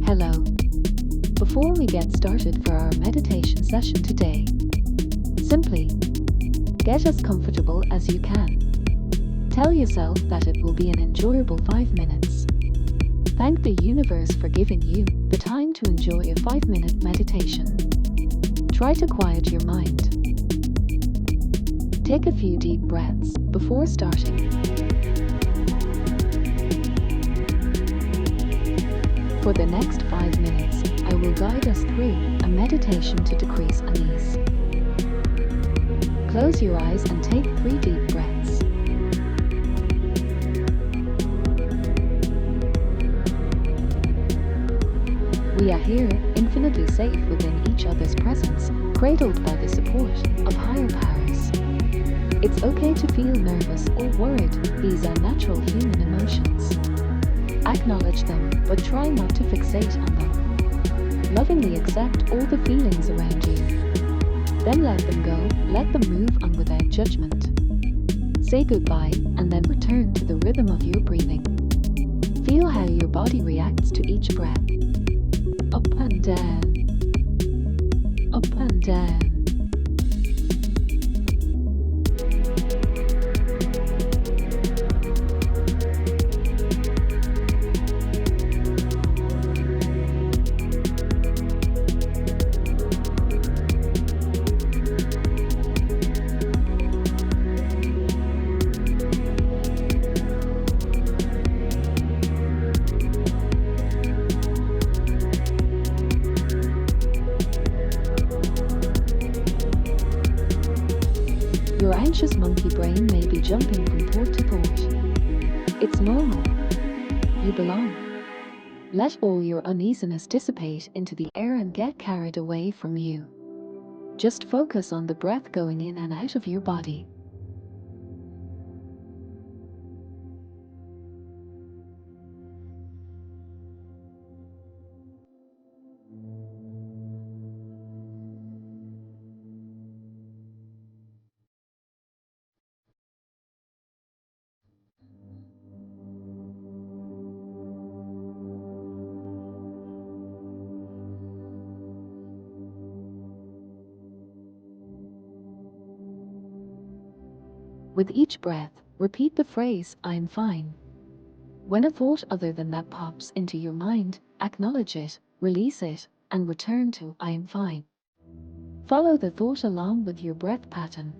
Hello. Before we get started for our meditation session today, simply get as comfortable as you can. Tell yourself that it will be an enjoyable 5 minutes. Thank the universe for giving you the time to enjoy a 5-minute meditation. Try to quiet your mind. Take a few deep breaths before starting. For the next 5 minutes, I will guide us through a meditation to decrease unease. Close your eyes and take 3 deep breaths. We are here, infinitely safe within each other's presence, cradled by the support of higher powers. It's okay to feel nervous or worried. These are natural human emotions. Acknowledge them, but try not to fixate on them. Lovingly accept all the feelings around you. Then let them go, let them move on without judgment. Say goodbye, and then return to the rhythm of your breathing. Feel how your body reacts to each breath. Up and down. Up and down. Your anxious monkey brain may be jumping from thought to thought. It's normal. You belong. Let all your uneasiness dissipate into the air and get carried away from you. Just focus on the breath going in and out of your body. With each breath, repeat the phrase, "I'm fine." When a thought other than that pops into your mind, acknowledge it, release it, and return to "I am fine." Follow the thought along with your breath pattern.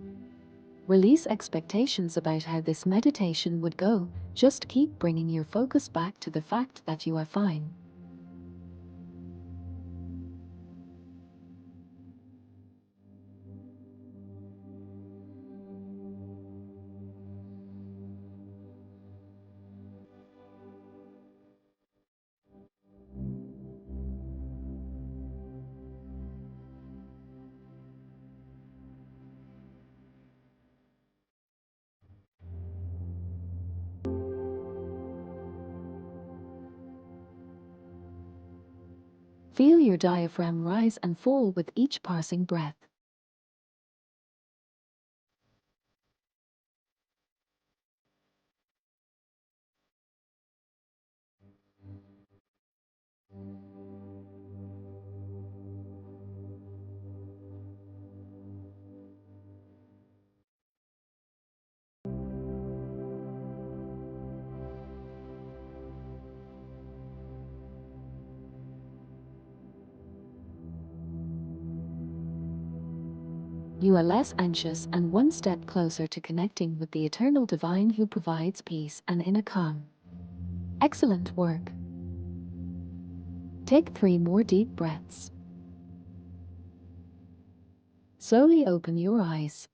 Release expectations about how this meditation would go, just keep bringing your focus back to the fact that you are fine. Feel your diaphragm rise and fall with each passing breath. You are less anxious and one step closer to connecting with the eternal divine who provides peace and inner calm. Excellent work. Take 3 more deep breaths. Slowly open your eyes.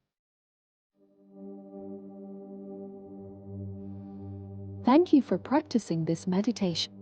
Thank you for practicing this meditation.